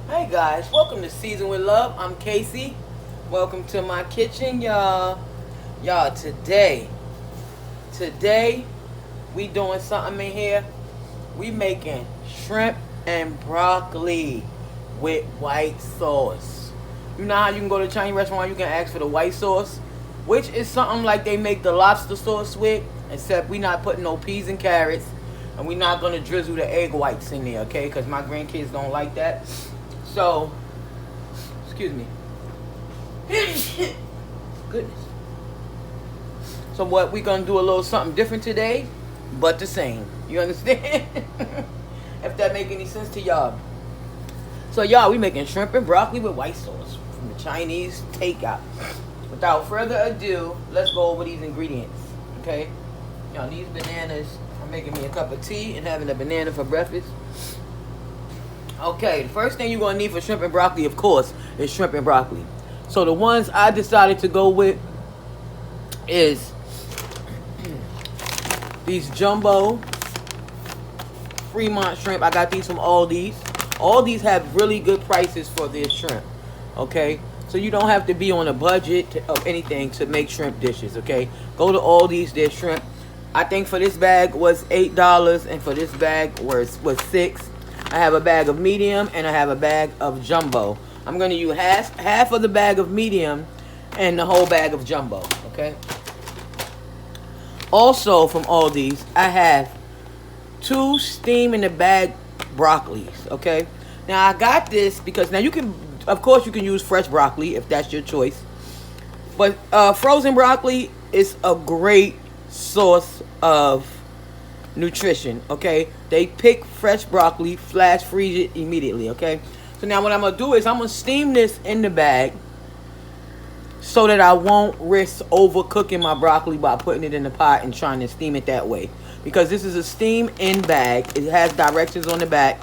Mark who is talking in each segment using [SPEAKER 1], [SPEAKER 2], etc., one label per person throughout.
[SPEAKER 1] Hey guys, welcome to Season with Love. I'm Casey. Welcome to my kitchen, y'all. Y'all, today we doing something in here. We making shrimp and broccoli with white sauce. You know how you can go to a Chinese restaurant, you can ask for the white sauce, which is something like they make the lobster sauce with, except we not putting no peas and carrots, and we not gonna drizzle the egg whites in there, okay? Because my grandkids don't like that. So, excuse me. Goodness. So what, we gonna do a little something different today, but the same. You understand? If that make any sense to y'all. So y'all, we making shrimp and broccoli with white sauce from the Chinese takeout. Without further ado, let's go over these ingredients. Okay? Y'all, these bananas, I'm making me a cup of tea and having a banana for breakfast. Okay, the first thing you're going to need for shrimp and broccoli, of course, is shrimp and broccoli. So the ones I decided to go with is these jumbo Fremont shrimp. I got these from Aldi's. Aldi's have really good prices for their shrimp. Okay, so you don't have to be on a budget of anything to make shrimp dishes. Okay, go to Aldi's. Their shrimp, I think for this bag was $8, and for this bag was $6. I have a bag of medium and I have a bag of jumbo. I'm going to use half of the bag of medium and the whole bag of jumbo. Okay. Also from Aldi's, I have 2 steam in the bag broccolis. Okay. Now I got this because now you can, of course, you can use fresh broccoli if that's your choice. But frozen broccoli is a great source of nutrition. Okay, they pick fresh broccoli, flash freeze it immediately. Okay, so now what I'm gonna do is I'm gonna steam this in the bag so that I won't risk overcooking my broccoli by putting it in the pot and trying to steam it that way, because this is a steam in bag. It has directions on the back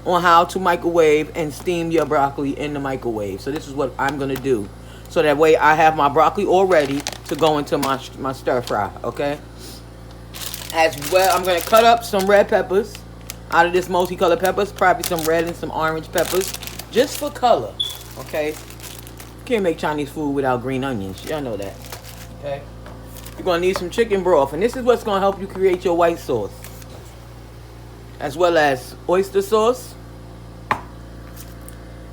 [SPEAKER 1] on how to microwave and steam your broccoli in the microwave. So this is what I'm gonna do, so that way I have my broccoli all ready to go into my stir fry. Okay. As well, I'm going to cut up some red peppers out of this multicolored peppers. Probably some red and some orange peppers. Just for color. Okay? You can't make Chinese food without green onions. Y'all know that. Okay? You're going to need some chicken broth. And this is what's going to help you create your white sauce. As well as oyster sauce.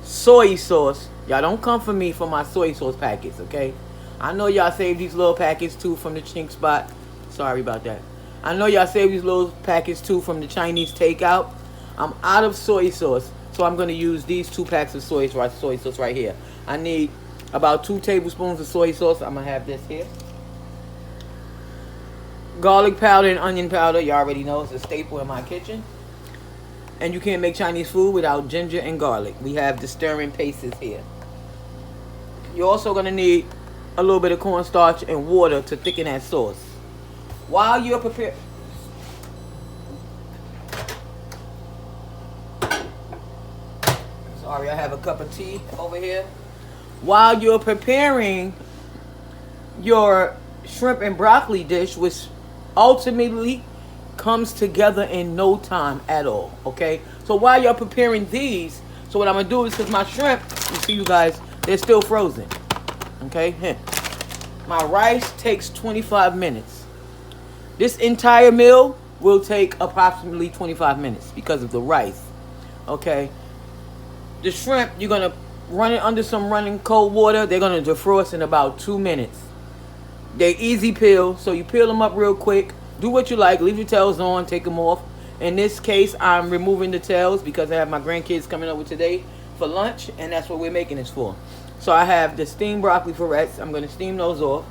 [SPEAKER 1] Soy sauce. Y'all don't come for me for my soy sauce packets. Okay? I know y'all save these little packets too from the chink spot. Sorry about that. I know y'all save these little packets too from the Chinese takeout. I'm out of soy sauce, so I'm going to use these 2 packs of soy sauce right here. I need about 2 tablespoons of soy sauce. I'm going to have this here. Garlic powder and onion powder. You already know it's a staple in my kitchen. And you can't make Chinese food without ginger and garlic. We have the stirring pastes here. You're also going to need a little bit of cornstarch and water to thicken that sauce. While you're preparing, sorry, I have a cup of tea over here. While you're preparing your shrimp and broccoli dish, which ultimately comes together in no time at all. Okay, so while you're preparing these, so what I'm gonna do is, because my shrimp, you see, you guys, they're still frozen. Okay, my rice takes 25 minutes. This entire meal will take approximately 25 minutes because of the rice. Okay. The shrimp, you're going to run it under some running cold water. They're going to defrost in about 2 minutes. They're easy peel, so you peel them up real quick. Do what you like. Leave your tails on. Take them off. In this case, I'm removing the tails because I have my grandkids coming over today for lunch, and that's what we're making this for. So I have the steamed broccoli florets. I'm going to steam those off.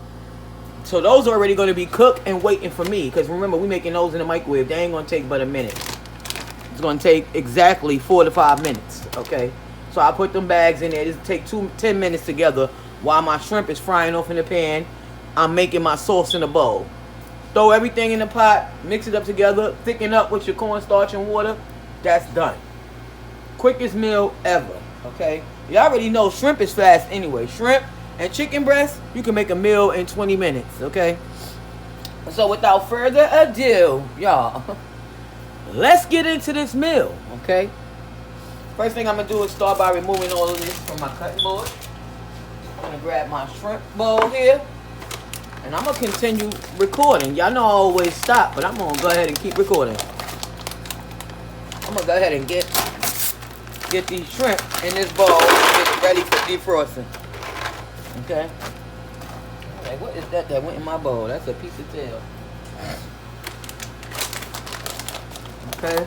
[SPEAKER 1] So those are already going to be cooked and waiting for me. Because remember, we're making those in the microwave. They ain't going to take but a minute. It's going to take exactly 4 to 5 minutes. Okay. So I put them bags in there. This will take 10 minutes together. While my shrimp is frying off in the pan, I'm making my sauce in a bowl. Throw everything in the pot. Mix it up together. Thicken up with your cornstarch and water. That's done. Quickest meal ever. Okay. You already know shrimp is fast anyway. Shrimp and chicken breast, you can make a meal in 20 minutes, okay? So without further ado, y'all, let's get into this meal, okay? First thing I'm going to do is start by removing all of this from my cutting board. I'm going to grab my shrimp bowl here. And I'm going to continue recording. Y'all know I always stop, but I'm going to go ahead and keep recording. I'm going to go ahead and get these shrimp in this bowl and get it ready for defrosting. Okay? Okay, what is that went in my bowl? That's a piece of tail. Okay?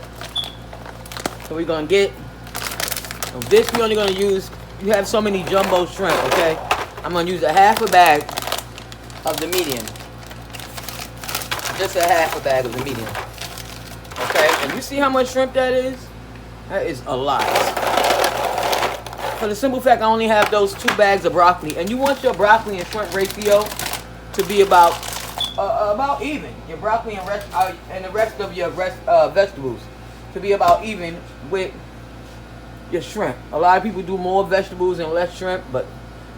[SPEAKER 1] So we're going to get this. We're only going to use, you have so many jumbo shrimp, okay? I'm going to use a half a bag of the medium. Just a half a bag of the medium. Okay? And you see how much shrimp that is? That is a lot. For the simple fact, I only have those 2 bags of broccoli. And you want your broccoli and shrimp ratio to be about even. Your broccoli and the rest of your vegetables to be about even with your shrimp. A lot of people do more vegetables and less shrimp, but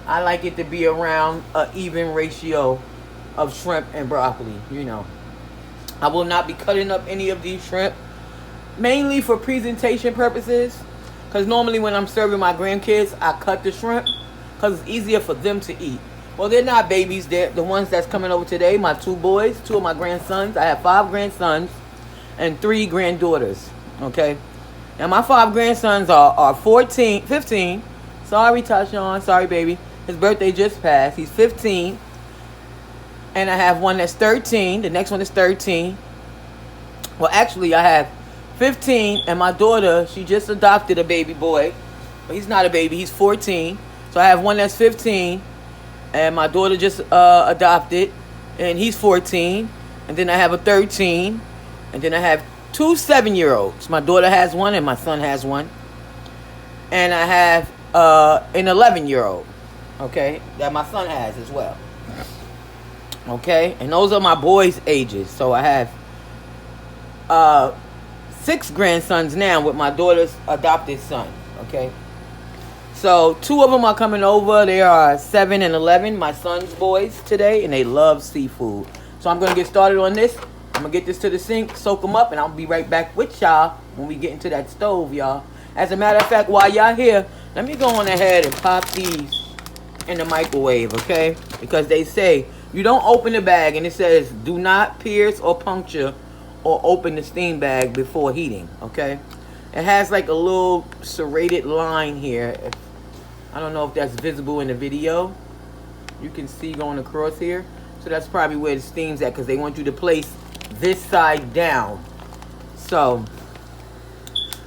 [SPEAKER 1] I like it to be around an even ratio of shrimp and broccoli, you know. I will not be cutting up any of these shrimp, mainly for presentation purposes, because normally when I'm serving my grandkids, I cut the shrimp because it's easier for them to eat. Well, they're not babies. They're the ones that's coming over today, my 2 boys, 2 of my grandsons. I have 5 grandsons and 3 granddaughters, okay? Now, my 5 grandsons are 15. Sorry, Tashawn. Sorry, baby. His birthday just passed. He's 15. And I have one that's 13. The next one is 13. Well, actually, I have 15. And my daughter, she just adopted a baby boy. But he's not a baby. He's 14. So I have one that's 15. And my daughter just adopted. And he's 14. And then I have a 13. And then I have 2 7-year-olds. My daughter has one and my son has one. And I have an 11-year-old. Okay, that my son has as well. Okay, and those are my boys' ages. So I have 6 grandsons now with my daughter's adopted son. Okay, so 2 of them are coming over. They are 7 and 11, my son's boys today, and they love seafood. So I'm gonna get started on this. I'm gonna get this to the sink, soak them up, and I'll be right back with y'all when we get into that stove, y'all. As a matter of fact, while y'all here, let me go on ahead and pop these in the microwave, okay? Because they say you don't open the bag, and it says do not pierce or puncture or open the steam bag before heating, okay? It has like a little serrated line here. I don't know if that's visible in the video. You can see going across here. So that's probably where the steam's at, because they want you to place this side down. So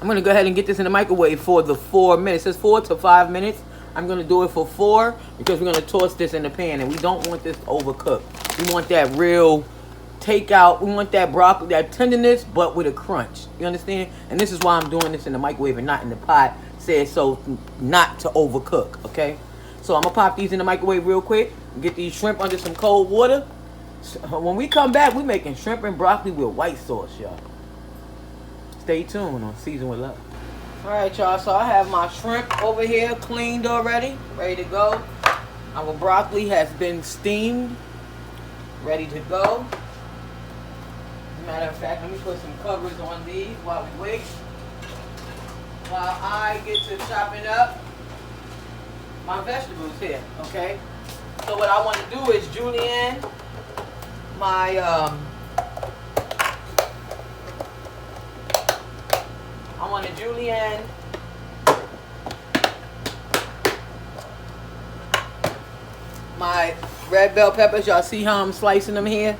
[SPEAKER 1] I'm going to go ahead and get this in the microwave for the 4 minutes. It says 4 to 5 minutes. I'm going to do it for 4 because we're going to toss this in the pan, and we don't want this to overcook. We want that real takeout. We want that broccoli, that tenderness, but with a crunch. You understand? And this is why I'm doing this in the microwave and not in the pot. Says so not to overcook, okay? So I'm going to pop these in the microwave real quick. Get these shrimp under some cold water. So when we come back, we're making shrimp and broccoli with white sauce, y'all. Stay tuned on Season with Love. Alright, y'all, so I have my shrimp over here cleaned already, ready to go. Our broccoli has been steamed, ready to go. Matter of fact, let me put some covers on these while we wait. While I get to chopping up my vegetables here, okay? So what I want to do is julienne my I want to julienne my red bell peppers. Y'all see how I'm slicing them here?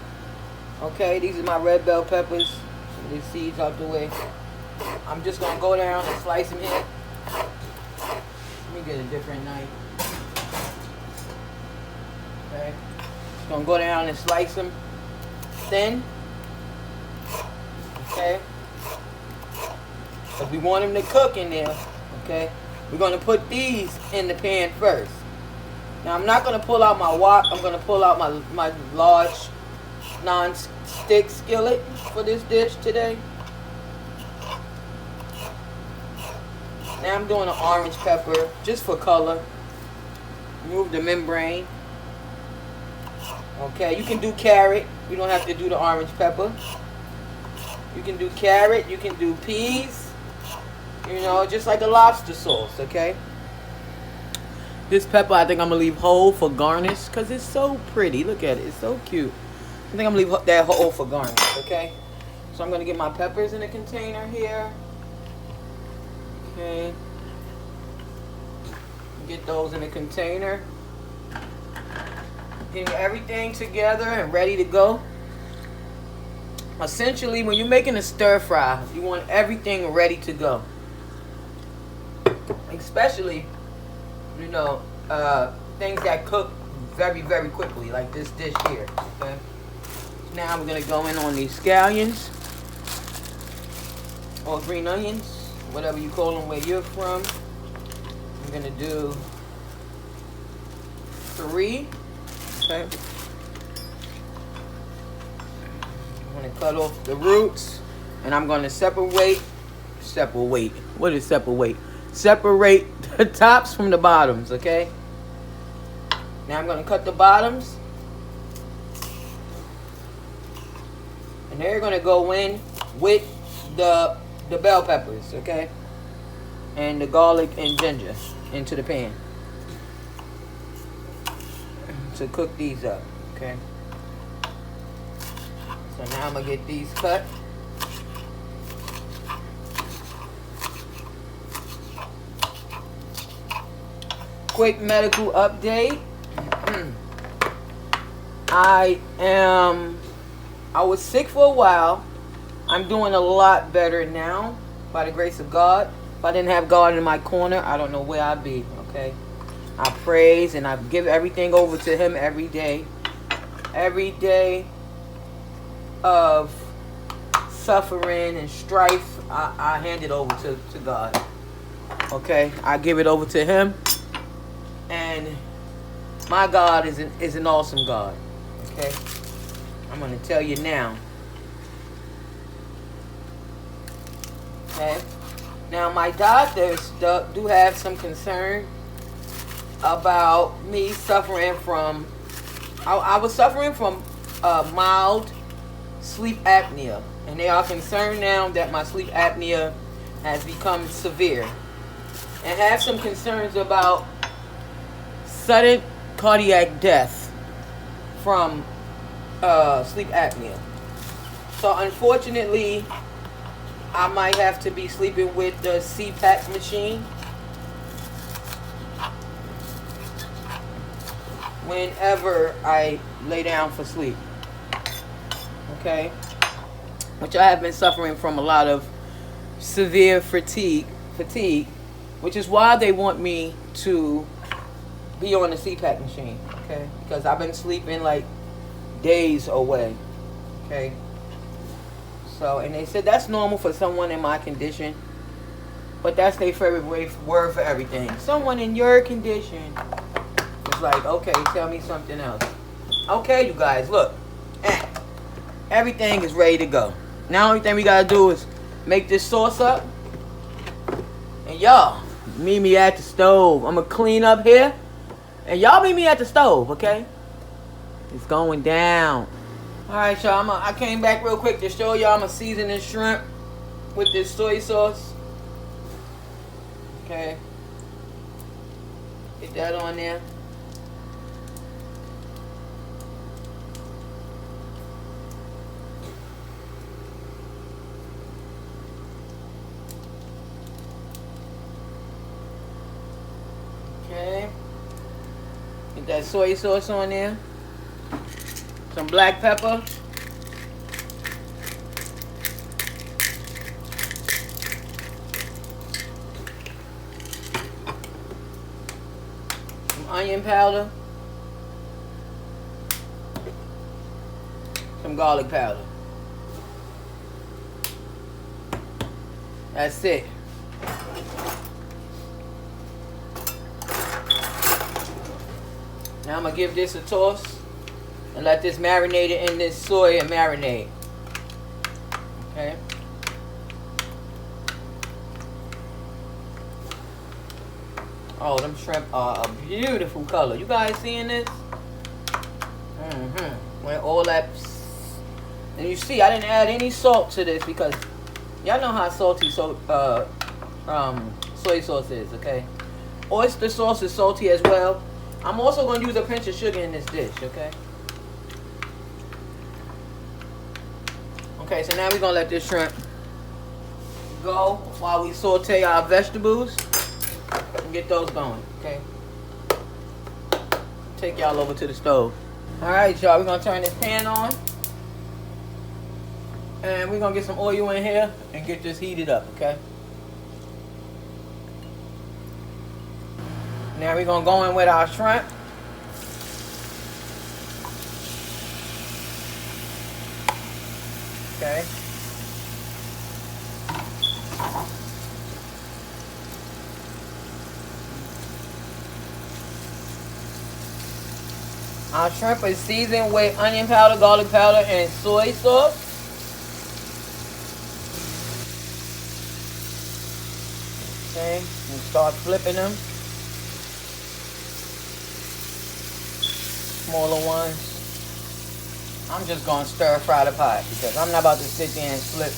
[SPEAKER 1] Okay, these are my red bell peppers. These seeds out the way. I'm just gonna go down and slice them here. Let me get a different knife. Okay, just gonna go down and slice them thin. Okay, because we want them to cook in there. Okay, we're gonna put these in the pan first. Now I'm not gonna pull out my wok. I'm gonna pull out my large non-stick skillet for this dish today. Now I'm doing an orange pepper just for color. Remove the membrane. Okay, you can do carrot. You don't have to do the orange pepper. You can do carrot. You can do peas. You know, just like a lobster sauce, okay? This pepper I think I'm going to leave whole for garnish because it's so pretty. Look at it. It's so cute. I think I'm going to leave that whole for garnish, okay? So I'm going to get my peppers in a container here. Okay. Get those in a container. Getting everything together and ready to go. Essentially, when you're making a stir fry, you want everything ready to go. Especially, you know, things that cook very, very quickly, like this dish here. Okay. Now we're gonna go in on these scallions or green onions, whatever you call them where you're from. I'm gonna do 3. Okay. I'm going to cut off the roots, and I'm going to separate. What is separate? Separate the tops from the bottoms, okay? Now I'm going to cut the bottoms, and they're going to go in with the bell peppers, okay? And the garlic and ginger into the pan to cook these up, okay? So now I'm going to get these cut. Quick medical update. I was sick for a while. I'm doing a lot better now by the grace of God. If I didn't have God in my corner, I don't know where I'd be, okay? I praise and I give everything over to Him every day. Every day of suffering and strife, I hand it over to God. Okay, I give it over to Him, and my God is an awesome God. Okay, I'm gonna tell you now. Okay, now my doctors do have some concern about me suffering from. I was suffering from mild sleep apnea, and they are concerned now that my sleep apnea has become severe, and have some concerns about sudden cardiac death from sleep apnea. So unfortunately, I might have to be sleeping with the CPAP machine whenever I lay down for sleep. Okay, which I have been suffering from a lot of severe fatigue, which is why they want me to be on the CPAP machine, okay? Because I've been sleeping like days away, okay? So, and they said that's normal for someone in my condition, but that's their favorite word for everything. Someone in your condition is like, okay, tell me something else. Okay, you guys, look. Everything is ready to go. Now the only thing we gotta do is make this sauce up. And y'all, meet me at the stove. I'm gonna clean up here. And y'all meet me at the stove, okay? It's going down. Alright, y'all, I came back real quick to show y'all I'm gonna season this shrimp with this soy sauce. Okay. Get that on there. Okay. Get that soy sauce on there. Some black pepper. Some onion powder. Some garlic powder. That's it. Now I'm going to give this a toss and let this marinate it in this soy and marinate. Okay. Oh, them shrimp are a beautiful color. You guys seeing this? When all that... And you see, I didn't add any salt to this because y'all know how salty soy sauce is, okay? Oyster sauce is salty as well. I'm also going to use a pinch of sugar in this dish, okay? Okay, so now we're going to let this shrimp go while we saute our vegetables and get those going, okay? Take y'all over to the stove. Alright, y'all, we're going to turn this pan on. And we're going to get some oil in here and get this heated up, okay? Now we're going to go in with our shrimp. Okay. Our shrimp is seasoned with onion powder, garlic powder, and soy sauce. Okay, and start flipping them. Smaller ones. I'm just going to stir fry the pot because I'm not about to sit there and flip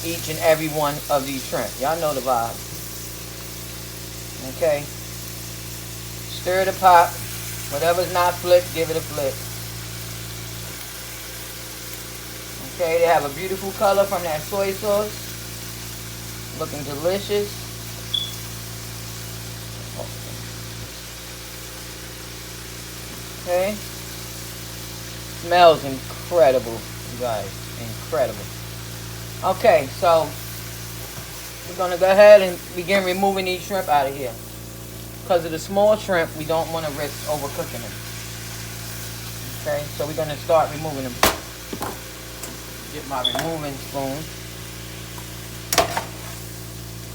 [SPEAKER 1] each and every one of these shrimp. Y'all know the vibe. Okay. Stir the pot. Whatever's not flipped, give it a flip. Okay, they have a beautiful color from that soy sauce. Looking delicious. Okay. Smells incredible, you guys. Incredible. Okay, so we're going to go ahead and begin removing these shrimp out of here. Because of the small shrimp, we don't want to risk overcooking them. Okay, so we're going to start removing them. Get my removing spoon.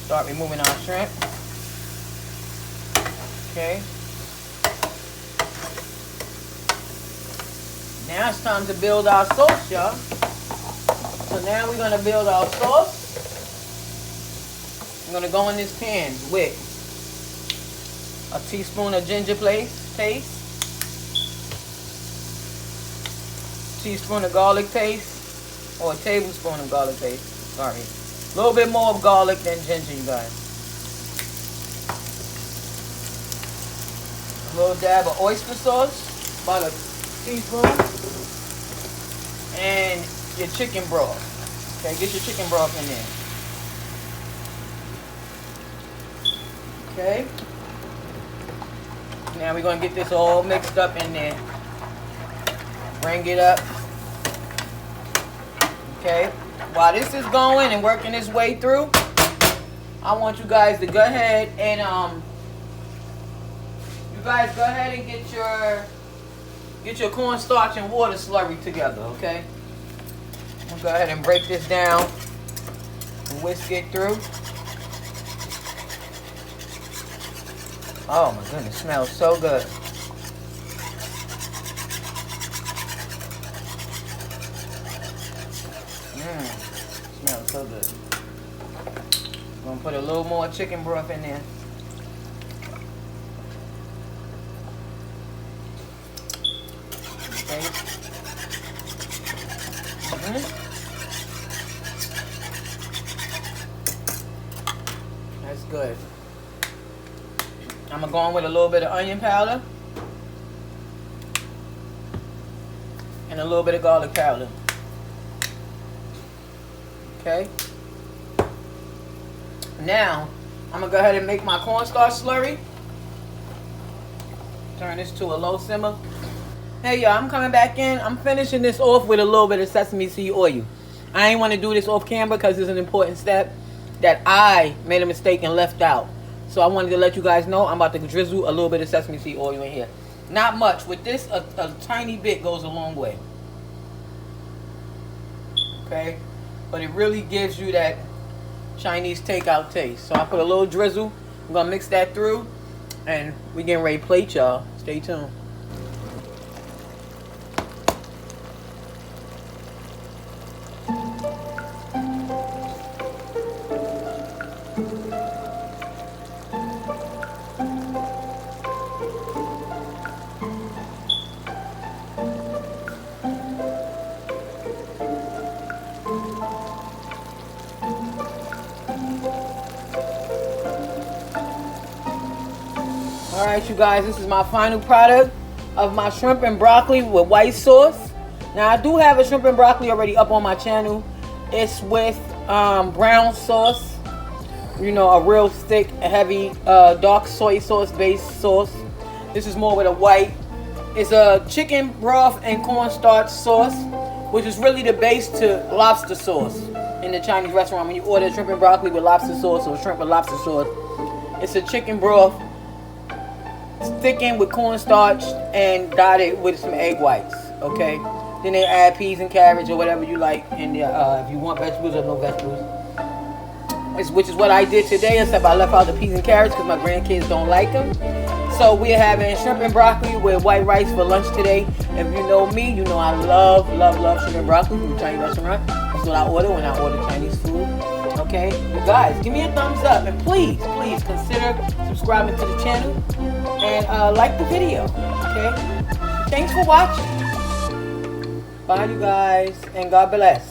[SPEAKER 1] Start removing our shrimp. Okay. Now it's time to build our sauce, y'all. So now we're going to build our sauce. I'm going to go in this pan with a teaspoon of ginger paste, teaspoon of garlic paste, or a tablespoon of garlic paste. Sorry. A little bit more of garlic than ginger, you guys. A little dab of oyster sauce, about a teaspoon. And your chicken broth. Okay, get your chicken broth in there. Okay. Now we're going to get this all mixed up in there. Bring it up. Okay. While this is going and working its way through, I want you guys to go ahead and get your cornstarch and water slurry together, okay? We'll go ahead and break this down and whisk it through. Oh my goodness, smells so good. Smells so good. I'm gonna put a little more chicken broth in there. Okay. That's good. I'm going to go in with a little bit of onion powder and a little bit of garlic powder. Okay. Now, I'm going to go ahead and make my cornstarch slurry. Turn this to a low simmer. Hey y'all, I'm coming back in. I'm finishing this off with a little bit of sesame seed oil. I ain't want to do this off camera because it's an important step that I made a mistake and left out. So I wanted to let you guys know I'm about to drizzle a little bit of sesame seed oil in here. Not much. With this, a tiny bit goes a long way. Okay? But it really gives you that Chinese takeout taste. So I put a little drizzle. I'm going to mix that through. And we getting ready to plate, y'all. Stay tuned. Alright, you guys, this is my final product of my shrimp and broccoli with white sauce. Now, I do have a shrimp and broccoli already up on my channel. It's with brown sauce. You know, a real thick, heavy, dark soy sauce based sauce. This is more with a white. It's a chicken broth and cornstarch sauce, which is really the base to lobster sauce in the Chinese restaurant. When you order shrimp and broccoli with lobster sauce or shrimp with lobster sauce, it's a chicken broth thickened with cornstarch and dotted with some egg whites. Okay, then they add peas and carrots or whatever you like, and if you want vegetables or no vegetables, which is what I did today, except I left out the peas and carrots because my grandkids don't like them. So we're having shrimp and broccoli with white rice for lunch today. If you know me, you know I love shrimp and broccoli from a Chinese restaurant. That's what I order when I order Chinese food. Okay, you guys, give me a thumbs up, and please consider subscribing to the channel and like the video. Okay, thanks for watching. Bye, you guys, and God bless.